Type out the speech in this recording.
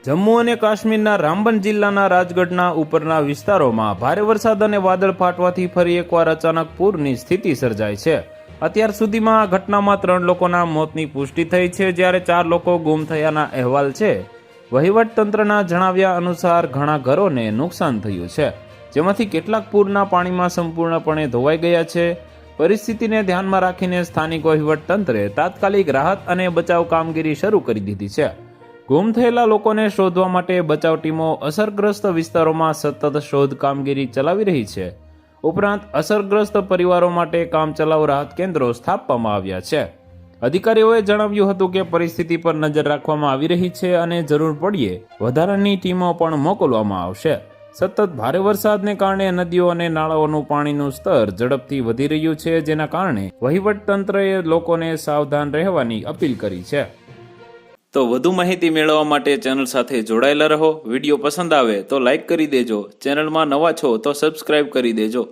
જમ્મુ અને કાશ્મીરના રામબન જિલ્લાના રાજગઢના ઉપરના વિસ્તારોમાં ભારે વરસાદ અને વાદળ ફાટવાથી ફરી એકવાર અચાનક પૂરની સ્થિતિ સર્જાઈ છે। અત્યાર સુધીમાં આ ઘટનામાં 3 લોકોના મોતની પુષ્ટિ થઈ છે, જ્યારે 4 લોકો ગુમ થયાના અહેવાલ છે। વહીવટતંત્રના જણાવ્યા અનુસાર ઘણા ઘરોને નુકસાન થયું છે, જેમાંથી કેટલાક પૂરના પાણીમાં સંપૂર્ણપણે ધોવાઈ ગયા છે। પરિસ્થિતિને ધ્યાનમાં રાખીને સ્થાનિક વહીવટતંત્રે તાત્કાલિક રાહત અને બચાવ કામગીરી શરૂ કરી દીધી છે। ગુમ થયેલા લોકોને શોધવા માટે બચાવ ટીમો અસરગ્રસ્ત વિસ્તારોમાં સતત શોધ કામગીરી ચલાવી રહી છે। ઉપરાંત અસરગ્રસ્ત પરિવારો માટે કામચલાઉ રાહત કેન્દ્રો સ્થાપવામાં આવ્યા છે। અધિકારીઓએ જણાવ્યું હતું કે પરિસ્થિતિ પર નજર રાખવામાં આવી રહી છે અને જરૂર પડ્યે વધારાની ટીમો પણ મોકલવામાં આવશે। સતત ભારે વરસાદને કારણે નદીઓ અને નાળાઓનું પાણીનું સ્તર ઝડપથી વધી રહ્યું છે, જેના કારણે વહીવટતંત્રએ લોકોને સાવધાન રહેવાની અપીલ કરી છે। તો વધુ માહિતી મેળવવા માટે ચેનલ સાથે જોડાયેલા રહો। વિડીયો પસંદ આવે તો લાઇક કરી દેજો, ચેનલમાં નવા છો તો સબસ્ક્રાઇબ કરી દેજો।